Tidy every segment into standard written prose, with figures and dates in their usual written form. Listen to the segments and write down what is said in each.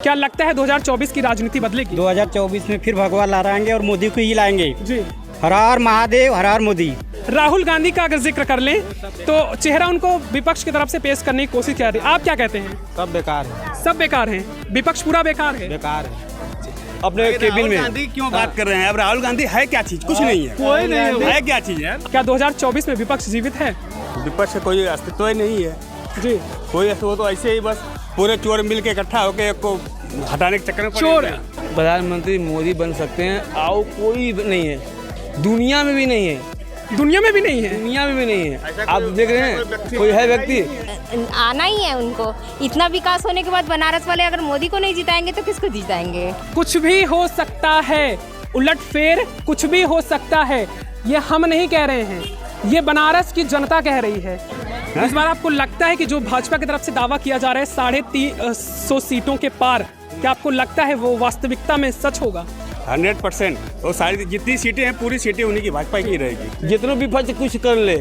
क्या लगता है 2024 की राजनीति बदलेगी? 2024 में फिर भगवान लहराएंगे और मोदी को ही लाएंगे जी। हर हर महादेव, हर हर मोदी। राहुल गांधी का अगर जिक्र कर लें तो चेहरा उनको विपक्ष की तरफ से पेश करने की कोशिश कर रही है। आप क्या कहते हैं? सब बेकार है, सब बेकार हैं, विपक्ष पूरा बेकार है। बेकार है। अपने केबिन में गांधी क्यों बात कर रहे हैं? अब राहुल गांधी है क्या चीज? कुछ नहीं है, कोई नहीं है क्या चीज है? क्या 2024 में विपक्ष जीवित है? विपक्ष का कोई अस्तित्व ही नहीं है जी। कोई अस्तित्व, तो ऐसे ही बस पूरे चोर मिल के इकट्ठा होकर को हटाने के चक्कर में चोर है। प्रधानमंत्री मोदी बन सकते हैं और कोई नहीं है, दुनिया में भी नहीं है, दुनिया में भी नहीं है। दुनिया में भी नहीं है। आप देख रहे हैं कोई है व्यक्ति? आना ही है उनको। इतना विकास होने के बाद बनारस वाले अगर मोदी को नहीं जिताएंगे तो किसको जिताएंगे? कुछ भी हो सकता है, उलटफेर कुछ भी हो सकता है। ये हम नहीं कह रहे हैं, ये बनारस की जनता कह रही है। इस बार आपको लगता है कि जो भाजपा की तरफ से दावा किया जा रहा है 350 सीटों के पार, क्या आपको लगता है वो वास्तविकता में सच होगा? 100%। तो सारी जितनी सीटें हैं पूरी सीटें उन्हीं की भाजपा की रहेगी। जितने भी विपक्ष कुछ कर ले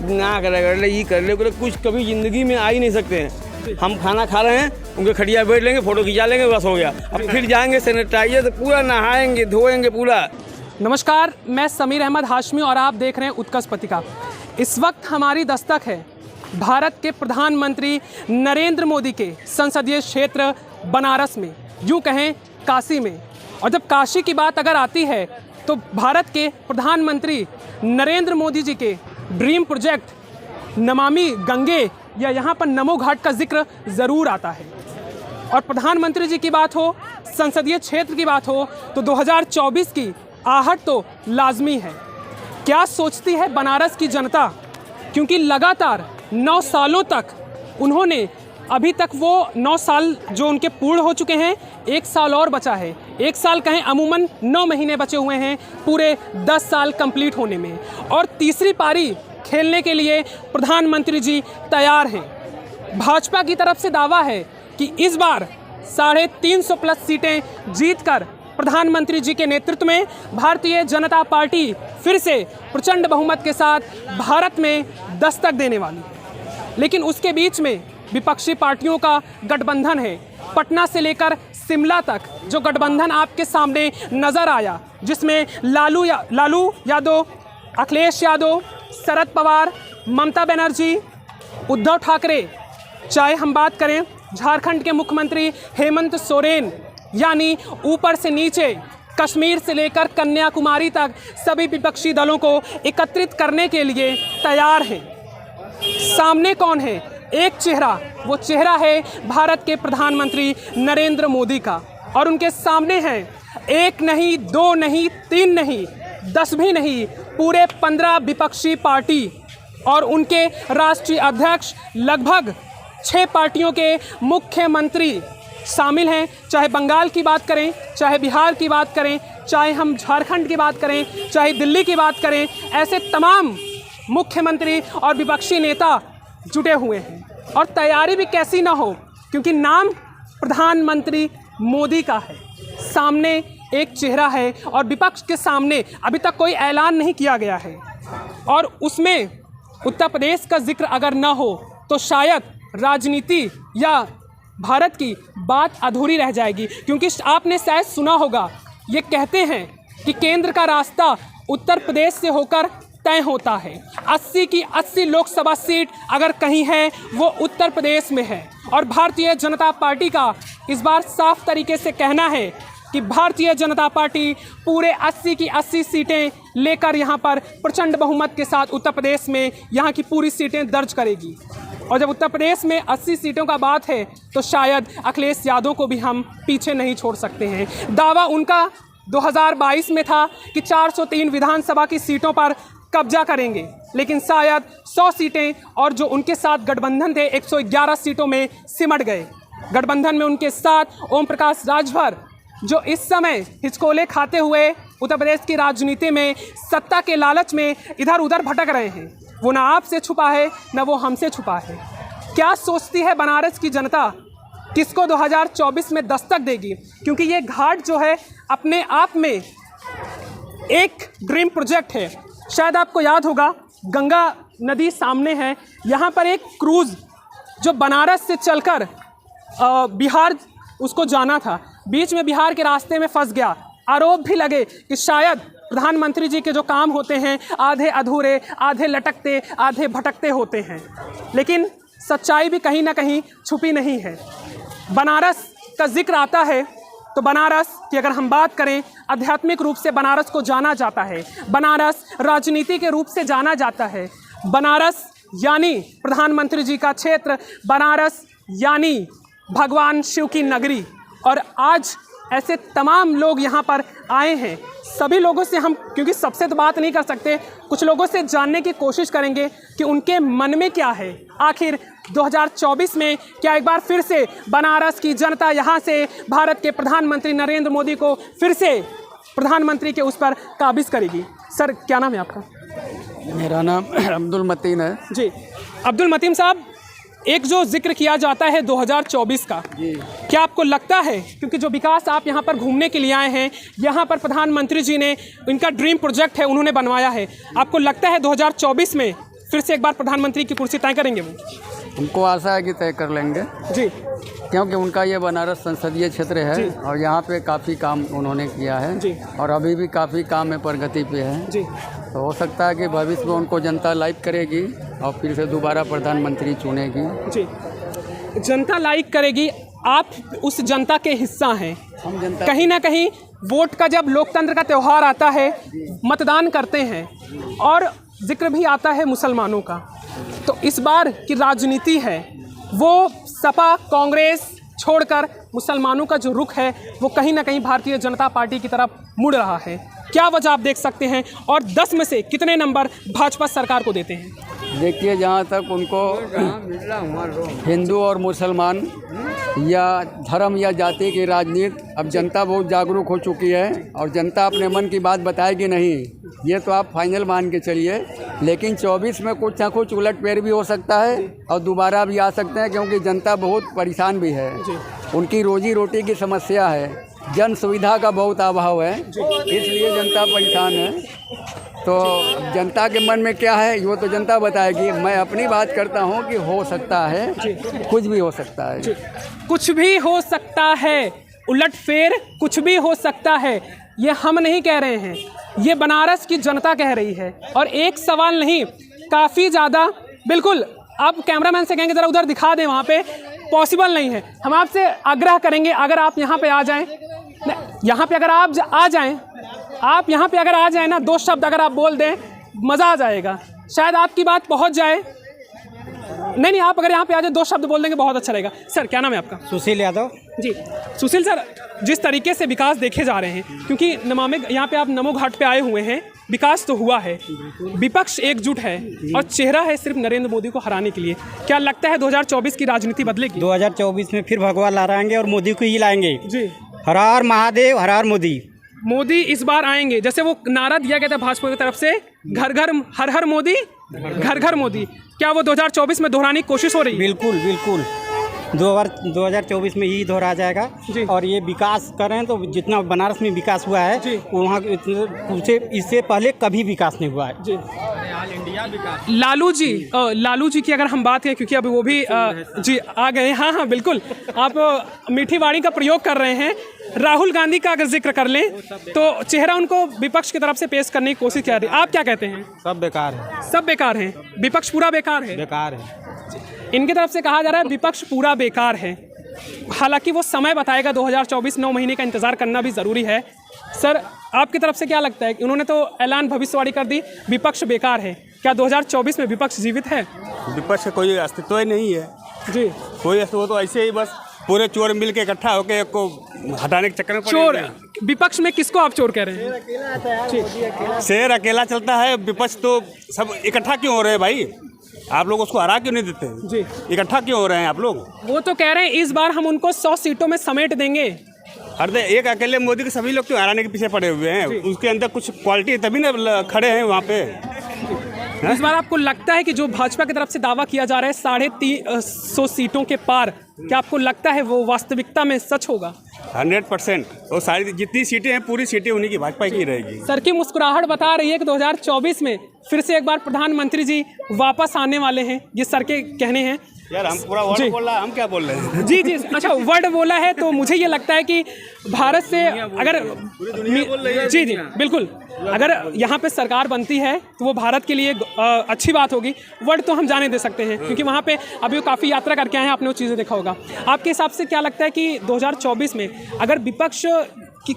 ना कर ले, ये कर ले, कुछ कभी जिंदगी में आ ही नहीं सकते हैं। हम खाना खा रहे हैं, उनके खड़िया बैठ लेंगे, फोटो खिंचा लेंगे, बस हो गया। अब फिर जाएंगे सैनिटाइजर तो पूरा नहाएंगे धोएंगे पूरा। नमस्कार, मैं समीर अहमद हाशमी और आप देख रहे हैं उत्कर्ष पत्रिका। इस वक्त हमारी दस्तक है भारत के प्रधानमंत्री नरेंद्र मोदी के संसदीय क्षेत्र बनारस में, यूँ कहें काशी में। और जब काशी की बात अगर आती है तो भारत के प्रधानमंत्री नरेंद्र मोदी जी के ड्रीम प्रोजेक्ट नमामि गंगे या यहाँ पर नमो घाट का जिक्र ज़रूर आता है। और प्रधानमंत्री जी की बात हो, संसदीय क्षेत्र की बात हो तो 2024 की आहट तो लाजमी है। क्या सोचती है बनारस की जनता? क्योंकि लगातार 9 सालों तक उन्होंने, अभी तक वो 9 साल जो उनके पूर्ण हो चुके हैं, 1 साल और बचा है। 1 साल कहें, अमूमन 9 महीने बचे हुए हैं पूरे 10 साल कंप्लीट होने में। और तीसरी पारी खेलने के लिए प्रधानमंत्री जी तैयार हैं। भाजपा की तरफ से दावा है कि इस बार 350 प्लस सीटें जीतकर प्रधानमंत्री जी के नेतृत्व में भारतीय जनता पार्टी फिर से प्रचंड बहुमत के साथ भारत में दस्तक देने वाली है। लेकिन उसके बीच में विपक्षी पार्टियों का गठबंधन है। पटना से लेकर शिमला तक जो गठबंधन आपके सामने नजर आया, जिसमें लालू यादव, अखिलेश यादव, शरद पवार, ममता बनर्जी, उद्धव ठाकरे, चाहे हम बात करें झारखंड के मुख्यमंत्री हेमंत सोरेन, यानी ऊपर से नीचे कश्मीर से लेकर कन्याकुमारी तक सभी विपक्षी दलों को एकत्रित करने के लिए तैयार हैं। सामने कौन है? एक चेहरा, वो चेहरा है भारत के प्रधानमंत्री नरेंद्र मोदी का। और उनके सामने हैं 1 नहीं, 2 नहीं, 3 नहीं, 10 भी नहीं, पूरे 15 विपक्षी पार्टी और उनके राष्ट्रीय अध्यक्ष, लगभग 6 पार्टियों के मुख्यमंत्री शामिल हैं। चाहे बंगाल की बात करें, चाहे बिहार की बात करें, चाहे हम झारखंड की बात करें, चाहे दिल्ली की बात करें, ऐसे तमाम मुख्यमंत्री और विपक्षी नेता जुटे हुए हैं। और तैयारी भी कैसी ना हो, क्योंकि नाम प्रधानमंत्री मोदी का है, सामने एक चेहरा है और विपक्ष के सामने अभी तक कोई ऐलान नहीं किया गया है। और उसमें उत्तर प्रदेश का जिक्र अगर ना हो तो शायद राजनीति या भारत की बात अधूरी रह जाएगी। क्योंकि आपने शायद सुना होगा, ये कहते हैं कि केंद्र का रास्ता उत्तर प्रदेश से होकर तय होता है। 80 की 80 लोकसभा सीट अगर कहीं है वो उत्तर प्रदेश में है। और भारतीय जनता पार्टी का इस बार साफ तरीके से कहना है कि भारतीय जनता पार्टी पूरे 80 की 80 सीटें लेकर यहाँ पर प्रचंड बहुमत के साथ उत्तर प्रदेश में यहाँ की पूरी सीटें दर्ज करेगी। और जब उत्तर प्रदेश में 80 सीटों का बात है तो शायद अखिलेश यादव को भी हम पीछे नहीं छोड़ सकते हैं। दावा उनका 2022 में था कि 403 विधानसभा की सीटों पर कब्जा करेंगे, लेकिन शायद 100 सीटें और जो उनके साथ गठबंधन थे 111 सीटों में सिमट गए। गठबंधन में उनके साथ ओम प्रकाश राजभर, जो इस समय हिचकोले खाते हुए उत्तर प्रदेश की राजनीति में सत्ता के लालच में इधर उधर भटक रहे हैं, वो ना आपसे छुपा है ना वो हमसे छुपा है। क्या सोचती है बनारस की जनता? किसको 2024 में दस्तक देगी? क्योंकि ये घाट जो है अपने आप में एक ड्रीम प्रोजेक्ट है। शायद आपको याद होगा, गंगा नदी सामने है, यहाँ पर एक क्रूज़ जो बनारस से चलकर बिहार उसको जाना था, बीच में बिहार के रास्ते में फंस गया। आरोप भी लगे कि शायद प्रधानमंत्री जी के जो काम होते हैं आधे अधूरे, आधे लटकते, आधे भटकते होते हैं। लेकिन सच्चाई भी कहीं ना कहीं छुपी नहीं है। बनारस का जिक्र आता है तो बनारस की अगर हम बात करें, आध्यात्मिक रूप से बनारस को जाना जाता है, बनारस राजनीति के रूप से जाना जाता है। बनारस यानी प्रधानमंत्री जी का क्षेत्र, बनारस यानी भगवान शिव की नगरी। और आज ऐसे तमाम लोग यहाँ पर आए हैं। सभी लोगों से हम, क्योंकि सबसे तो बात नहीं कर सकते, कुछ लोगों से जानने की कोशिश करेंगे कि उनके मन में क्या है। आखिर 2024 में क्या एक बार फिर से बनारस की जनता यहाँ से भारत के प्रधानमंत्री नरेंद्र मोदी को फिर से प्रधानमंत्री के उस पर काबिज करेगी? सर, क्या नाम है आपका? मेरा नाम अब्दुल मतीन है जी। अब्दुल मतीन साहब, एक जो जिक्र किया जाता है 2024 का, क्या आपको लगता है, क्योंकि जो विकास आप यहाँ पर घूमने के लिए आए हैं, यहाँ पर प्रधानमंत्री जी ने, इनका ड्रीम प्रोजेक्ट है, उन्होंने बनवाया है, आपको लगता है 2024 में फिर से एक बार प्रधानमंत्री की कुर्सी तय करेंगे वो? हमको आशा है कि तय कर लेंगे जी, क्योंकि उनका ये बनारस संसदीय क्षेत्र है और यहाँ पे काफ़ी काम उन्होंने किया है जी। और अभी भी काफ़ी काम में प्रगति पे है जी। तो हो सकता है कि भविष्य में उनको जनता लाइक करेगी और फिर से दोबारा प्रधानमंत्री चुनेगी। जी, जनता लाइक करेगी, आप उस जनता के हिस्सा हैं। हम जनता कहीं ना कहीं वोट का जब लोकतंत्र का त्यौहार आता है, मतदान करते हैं और जिक्र भी आता है मुसलमानों का, तो इस बार की राजनीति है वो सपा कांग्रेस छोड़कर मुसलमानों का जो रुख है वो कहीं ना कहीं भारतीय जनता पार्टी की तरफ मुड़ रहा है। क्या वजह आप देख सकते हैं और 10 में से कितने नंबर भाजपा सरकार को देते हैं? देखिए, जहाँ तक उनको हिंदू और मुसलमान या धर्म या जाति की राजनीति, अब जनता बहुत जागरूक हो चुकी है और जनता अपने मन की बात बताएगी नहीं, ये तो आप फाइनल मान के चलिए। लेकिन 24 में कुछ ना कुछ उलटफेर भी हो सकता है और दोबारा भी आ सकते हैं, क्योंकि जनता बहुत परेशान भी है। उनकी रोजी रोटी की समस्या है, जन सुविधा का बहुत अभाव है, इसलिए जनता परेशान है। तो जनता के मन में क्या है वो तो जनता बताएगी। मैं अपनी बात करता हूँ कि हो सकता है, कुछ भी हो सकता है, कुछ भी हो सकता है, उलटफेर कुछ भी हो सकता है। ये हम नहीं कह रहे हैं, ये बनारस की जनता कह रही है। और एक सवाल नहीं, काफ़ी ज़्यादा, बिल्कुल आप कैमरामैन से कहेंगे ज़रा उधर दिखा दें, वहाँ पे पॉसिबल नहीं है। हम आपसे आग्रह करेंगे, अगर आप यहाँ पे आ जाएं, यहाँ पे अगर आप आ जाएं, आप यहाँ पे अगर आ जाएं ना, 2 शब्द अगर आप बोल दें, मज़ा आ जाएगा, शायद आपकी बात पहुँच जाए। नहीं, आप अगर यहाँ पे आ जाए 2 शब्द बोल देंगे, बहुत अच्छा रहेगा। सर, क्या नाम है आपका? सुशील यादव जी। सुशील सर, जिस तरीके से विकास देखे जा रहे हैं, क्योंकि नमामि यहाँ पे आप नमो घाट पे आए हुए हैं, विकास तो हुआ है, विपक्ष एकजुट है और चेहरा है सिर्फ नरेंद्र मोदी को हराने के लिए। क्या लगता है 2024 की राजनीति बदलेगी? 2024 में फिर भगवा लहराएंगे और मोदी को ही लाएंगे जी। हर हर महादेव, हर हर मोदी। मोदी इस बार आएंगे, जैसे वो नारा दिया गया था भाजपा की तरफ से, घर घर हर हर मोदी, घर घर मोदी। क्या वो 2024 में दोहराने की कोशिश हो रही है? बिल्कुल बिल्कुल, 2024 में ही दोहरा जाएगा जी। और ये विकास कर रहे हैं, तो जितना बनारस में विकास हुआ है जी। वहाँ इससे पहले कभी विकास नहीं हुआ है जी। लालू जी की अगर हम बात करें, क्योंकि अभी वो भी जी आ गए, हाँ बिल्कुल, आप मीठी वाणी का प्रयोग कर रहे हैं। राहुल गांधी का अगर जिक्र कर लें तो चेहरा उनको विपक्ष की तरफ से पेश करने की कोशिश कर रही है, आप क्या कहते हैं? सब बेकार है, सब बेकार हैं, विपक्ष पूरा बेकार है? बेकार है। इनकी तरफ से कहा जा रहा है विपक्ष पूरा बेकार है। हालांकि वो समय बताएगा, 2024 9 महीने का इंतज़ार करना भी ज़रूरी है। सर, आपकी तरफ से क्या लगता है? उन्होंने तो ऐलान भविष्यवाणी कर दी, विपक्ष बेकार है, क्या 2024 में विपक्ष जीवित है? विपक्ष का कोई अस्तित्व ही नहीं है जी। कोई अस्तित्व, तो ऐसे ही बस पूरे चोर मिल के इकट्ठा होकर को हटाने के चक्कर में चोर, विपक्ष में किसको आप चोर कह रहे हैं? शेर अकेला चलता है, विपक्ष तो सब इकट्ठा क्यों हो रहे हैं भाई? आप लोग उसको हरा क्यों नहीं देते जी? इकट्ठा क्यों हो रहे हैं आप लोग? वो तो कह रहे हैं इस बार हम उनको 100 सीटों में समेट देंगे। अरे एक अकेले मोदी के सभी लोग क्यों हराने के पीछे पड़े हुए हैं? उसके अंदर कुछ क्वालिटी तभी ना खड़े हैं वहाँ पे। इस बार आपको लगता है कि जो भाजपा की तरफ से दावा किया जा रहा है 350 सीटों के पार, क्या आपको लगता है वो वास्तविकता में सच होगा? 100%। वो सारी जितनी सीटें हैं पूरी सीटें उन्हीं की भाजपा की रहेगी। सर की मुस्कुराहट बता रही है कि 2024 में फिर से एक बार प्रधानमंत्री जी वापस आने वाले हैं, ये सर के कहने हैं। यार हम पूरा वर्ड बोल रहा है, हम क्या बोल रहे हैं? जी जी, अच्छा वर्ड बोला है तो मुझे ये लगता है कि भारत से अगर जी जी बिल्कुल, अगर यहाँ पे सरकार बनती है तो वो भारत के लिए अच्छी बात होगी। वर्ड तो हम जाने दे सकते हैं क्योंकि वहाँ पे अभी वो काफ़ी यात्रा करके आए हैं, आपने वो चीज़ें देखा होगा। आपके हिसाब से क्या लगता है कि 2024 में अगर विपक्ष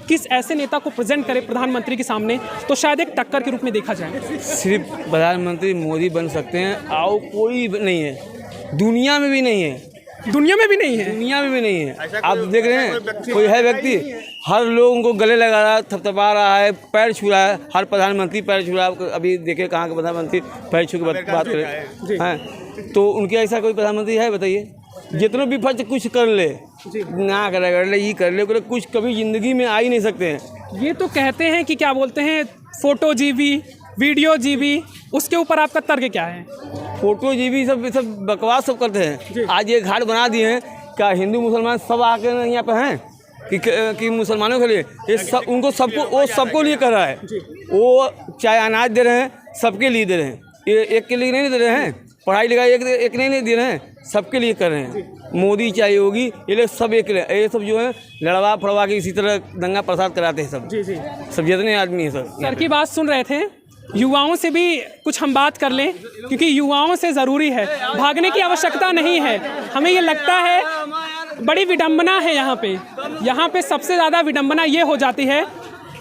किस ऐसे नेता को प्रेजेंट करे प्रधानमंत्री के सामने तो शायद एक टक्कर के रूप में देखा जाए? सिर्फ प्रधानमंत्री मोदी बन सकते हैं और कोई नहीं है, दुनिया में भी नहीं है, दुनिया में भी नहीं है, दुनिया में भी नहीं है। आप देख रहे हैं कोई है व्यक्ति, हर लोगों को गले लगा रहा है, थपथपा रहा है, पैर छू रहा है, हर प्रधानमंत्री पैर छू रहा है। अभी देखे कहाँ के प्रधानमंत्री पैर छू के बात करें हैं, तो उनके ऐसा कोई प्रधानमंत्री है बताइए? जितना भी फर्ज कुछ कर ले ना कर ले, ये कर ले, कुछ कभी ज़िंदगी में आ ही नहीं सकते हैं। ये तो कहते हैं कि क्या बोलते हैं, फोटो जीबी, वीडियो जीबी, उसके ऊपर आपका तर्क क्या है? फोटो जीबी सब बकवास सब करते हैं। आज ये घाट बना दिए हैं, क्या हिंदू मुसलमान सब आके यहाँ पे हैं कि मुसलमानों के लिए? ये सब उनको सबको लिए कर रहा है। वो चाहे अनाज दे रहे हैं, सबके लिए दे रहे हैं, ये एक के लिए नहीं दे रहे हैं। पढ़ाई लिखाई एक नहीं दे रहे हैं, सबके लिए कर रहे हैं। मोदी चाहे होगी, ये लोग सब एक, ये सब जो है लड़वा फड़वा के इसी तरह दंगा प्रसाद कराते हैं सब। जी जी, सब जितने आदमी हैं सब। सर की बात सुन रहे थे, युवाओं से भी कुछ हम बात कर लें क्योंकि युवाओं से ज़रूरी है, भागने की आवश्यकता नहीं है। हमें ये लगता है बड़ी विडंबना है यहाँ पे सबसे ज़्यादा विडंबना ये हो जाती है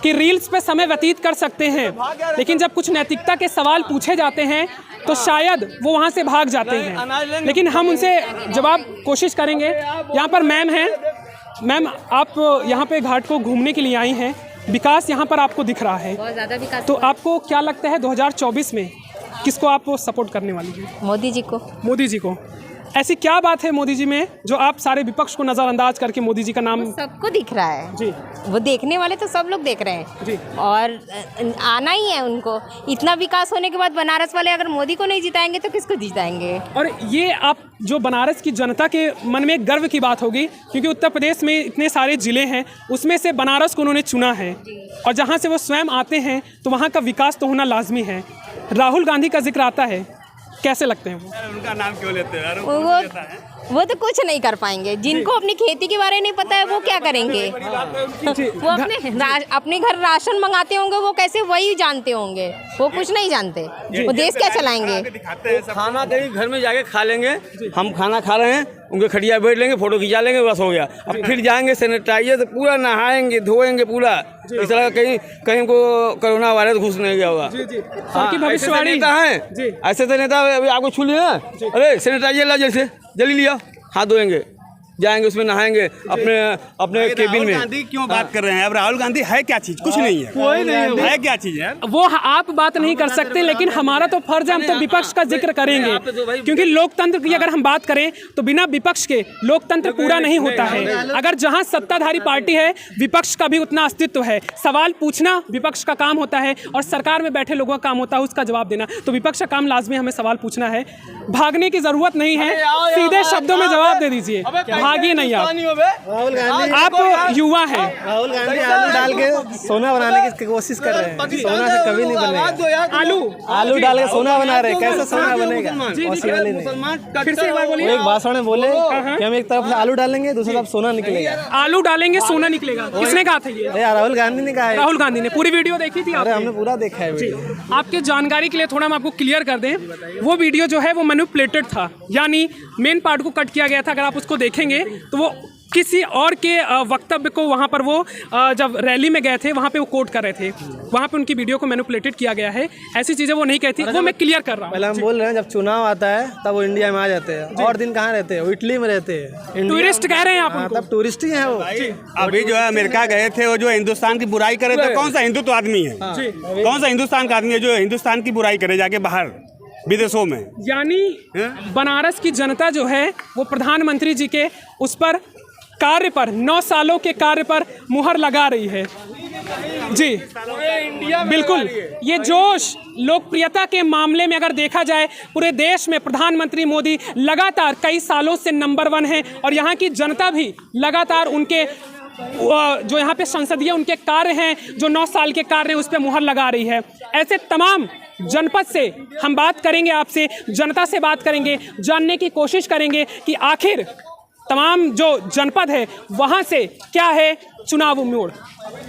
कि रील्स पे समय व्यतीत कर सकते हैं, लेकिन जब कुछ नैतिकता के सवाल पूछे जाते हैं तो शायद वो वहाँ से भाग जाते हैं। लेकिन हम उनसे जवाब कोशिश करेंगे। यहाँ पर मैम हैं। मैम, आप यहाँ पे घाट को घूमने के लिए आई हैं, विकास यहाँ पर आपको दिख रहा है, बहुत ज़्यादा विकास। तो आपको क्या लगता है 2024 में किसको आप सपोर्ट करने वाली हैं? मोदी जी को। मोदी जी को। ऐसी क्या बात है मोदी जी में जो आप सारे विपक्ष को नज़रअंदाज करके मोदी जी का नाम? सबको दिख रहा है जी, वो देखने वाले तो सब लोग देख रहे हैं जी, और आना ही है उनको। इतना विकास होने के बाद बनारस वाले अगर मोदी को नहीं जिताएंगे तो किसको जिताएंगे? और ये आप जो बनारस की जनता के मन में गर्व की बात होगी क्योंकि उत्तर प्रदेश में इतने सारे ज़िले हैं, उसमें से बनारस को उन्होंने चुना है और जहाँ से वो स्वयं आते हैं तो वहाँ का विकास तो होना लाजमी है। राहुल गांधी का जिक्र आता है, कैसे लगते हैं वो? उनका नाम क्यों लेते हैं? वो तो कुछ नहीं कर पाएंगे। जिनको अपनी खेती के बारे में नहीं पता है वो क्या करेंगे? वो अपने घर राशन मंगाते होंगे, वो कैसे वही जानते होंगे? वो कुछ नहीं जानते, वो देश क्या चलाएंगे? खाना कहीं घर में जाके खा लेंगे, हम खाना खा रहे हैं, उनके खटिया बैठ लेंगे, फोटो खिंचा लेंगे, बस हो गया। अब फिर जाएंगे सैनिटाइजर से पूरा नहाएंगे, धोएंगे पूरा, इस तरह कहीं को कोरोना वायरस घुस नहीं गया होगा। भविष्यवाणी है, ऐसे तो नेता अभी आपको छू लिया, अरे सैनिटाइजर ला, जैसे जल्दी लिया, हाथ धोएंगे, जाएंगे उसमें नहाएंगे अपने केबिन में। गांधी क्यों बात कर रहे हैं? अब राहुल गांधी है क्या चीज? कुछ नहीं है, कोई नहीं है क्या चीज है? वो आप बात नहीं कर सकते, लेकिन हमारा तो फर्ज है, हम तो विपक्ष का जिक्र करेंगे क्योंकि लोकतंत्र की अगर हम बात करें तो बिना विपक्ष के लोकतंत्र पूरा नहीं होता है। अगर जहां सत्ताधारी पार्टी है, विपक्ष का भी उतना अस्तित्व है। सवाल पूछना विपक्ष का काम होता है और सरकार में बैठे लोगों का काम होता है उसका जवाब देना। तो विपक्ष का काम लाजमी हमें सवाल पूछना है, भागने की जरूरत नहीं है, सीधे शब्दों में जवाब दे दीजिए, भागिए नहीं आप। राहुल गांधी आप युवा हैं, राहुल गांधी आलू डाल के सोना बनाने की कोशिश कर रहे हैं। सोना से कभी नहीं बनेगा। आलू डाल के सोना बना रहे हैं, कैसे सोना बनेगा? पॉसिबल ही नहीं। फिर से एक बार बोलिए। एक भाषण में बोले कि हम एक तरफ से आलू डालेंगे, दूसरी तरफ सोना निकलेगा। आलू डालेंगे सोना निकलेगा, किसने कहा था ये? राहुल गांधी ने कहा है। राहुल गांधी ने। पूरी वीडियो देखी थी अरे आपने? हमने पूरा देखा है वीडियो। आपके जानकारी के लिए थोड़ा हम आपको क्लियर कर दें, वो वीडियो जो है वो मैनिपुलेटेड था, यानी मेन पार्ट को कट किया गया था। अगर आप उसको देखेंगे तो वो किसी और के वक्तव्य को वहाँ पर वो जब रैली में गए थे वहाँ पे वो कोट कर रहे थे, वहाँ पे उनकी वीडियो को मैनिपुलेटेड किया गया है। ऐसी चीज़ें वो नहीं कहती, वो मैं क्लियर कर रहा हूँ। पहले हम बोल रहे हैं जब चुनाव आता है तब वो इंडिया में आ जाते हैं, और दिन कहाँ रहते हैं? वो इटली में रहते हैं। टूरिस्ट कह रहे हैं आप उनको? तब टूरिस्ट ही है वो। अभी जो है अमेरिका गए थे, वो जो हिंदुस्तान की बुराई करे थे, कौन सा हिंदुत्व आदमी है? कौन सा हिंदुस्तान का आदमी है जो हिंदुस्तान की बुराई करे जाके बाहर विदेशों में? यानी बनारस की जनता जो है वो प्रधानमंत्री जी के उस पर कार्य पर, 9 सालों के कार्य पर मुहर लगा रही है। जी बिल्कुल, ये जोश लोकप्रियता के मामले में अगर देखा जाए पूरे देश में प्रधानमंत्री मोदी लगातार कई सालों से नंबर 1 है और यहाँ की जनता भी लगातार उनके जो यहाँ पे संसदीय उनके कार्य हैं, जो 9 साल के कार्य हैं, उस पर मुहर लगा रही है। ऐसे तमाम जनपद से हम बात करेंगे, आपसे जनता से बात करेंगे, जानने की कोशिश करेंगे कि आखिर तमाम जो जनपद है वहाँ से क्या है चुनाव मोड़।